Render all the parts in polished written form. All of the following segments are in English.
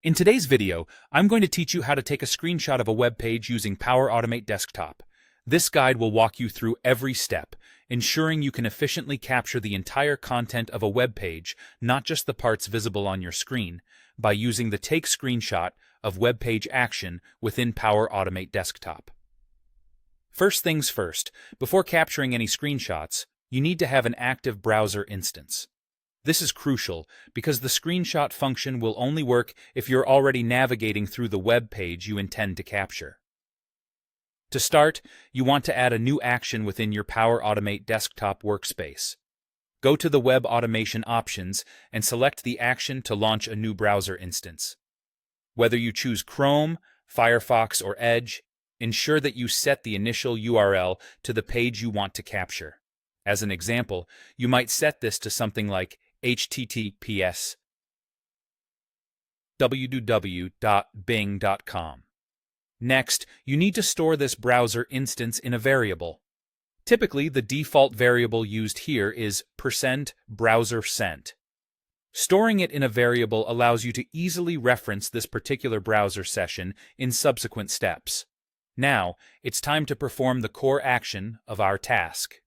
In today's video, I'm going to teach you how to take a screenshot of a web page using Power Automate Desktop. This guide will walk you through every step, ensuring you can efficiently capture the entire content of a web page, not just the parts visible on your screen, by using the Take Screenshot of Web Page action within Power Automate Desktop. First things first, before capturing any screenshots, you need to have an active browser instance. This is crucial because the screenshot function will only work if you're already navigating through the web page you intend to capture. To start, you want to add a new action within your Power Automate desktop workspace. Go to the Web Automation options and select the action to launch a new browser instance. Whether you choose Chrome, Firefox, or Edge, ensure that you set the initial URL to the page you want to capture. As an example, you might set this to something like https www.bing.com. Next, you need to store this browser instance in a variable. Typically, the default variable used here is %browser_sent. Storing it in a variable allows you to easily reference this particular browser session in subsequent steps. Now, it's time to perform the core action of our task.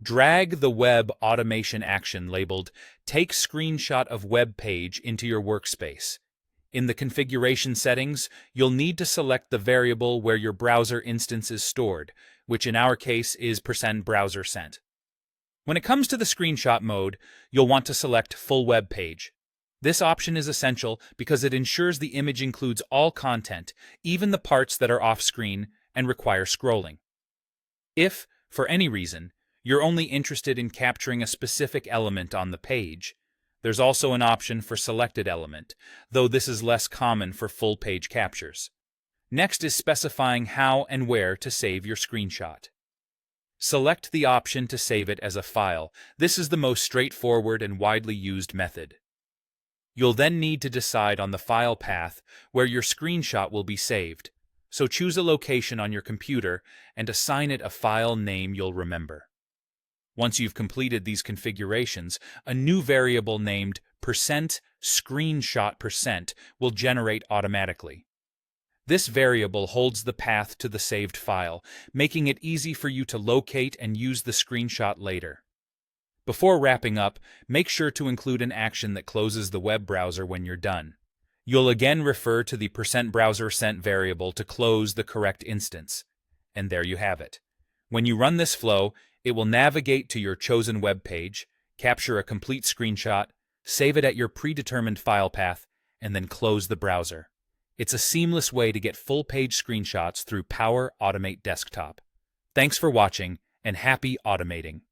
Drag the Web Automation action labeled Take Screenshot of Web Page into your workspace. In the configuration settings, you'll need to select the variable where your browser instance is stored, which in our case is %browser_sent. When it comes to the screenshot mode, you'll want to select Full Web Page. This option is essential because it ensures the image includes all content, even the parts that are off-screen and require scrolling. If, for any reason, you're only interested in capturing a specific element on the page, there's also an option for Selected Element, though this is less common for full page captures. Next is specifying how and where to save your screenshot. Select the option to save it as a file. This is the most straightforward and widely used method. You'll then need to decide on the file path where your screenshot will be saved, so choose a location on your computer and assign it a file name you'll remember. Once you've completed these configurations, a new variable named %screenshot% will generate automatically. This variable holds the path to the saved file, making it easy for you to locate and use the screenshot later. Before wrapping up, make sure to include an action that closes the web browser when you're done. You'll again refer to the %browser_sent variable to close the correct instance. And there you have it. When you run this flow, it will navigate to your chosen web page, capture a complete screenshot, save it at your predetermined file path, and then close the browser. It's a seamless way to get full-page screenshots through Power Automate Desktop. Thanks for watching, and happy automating!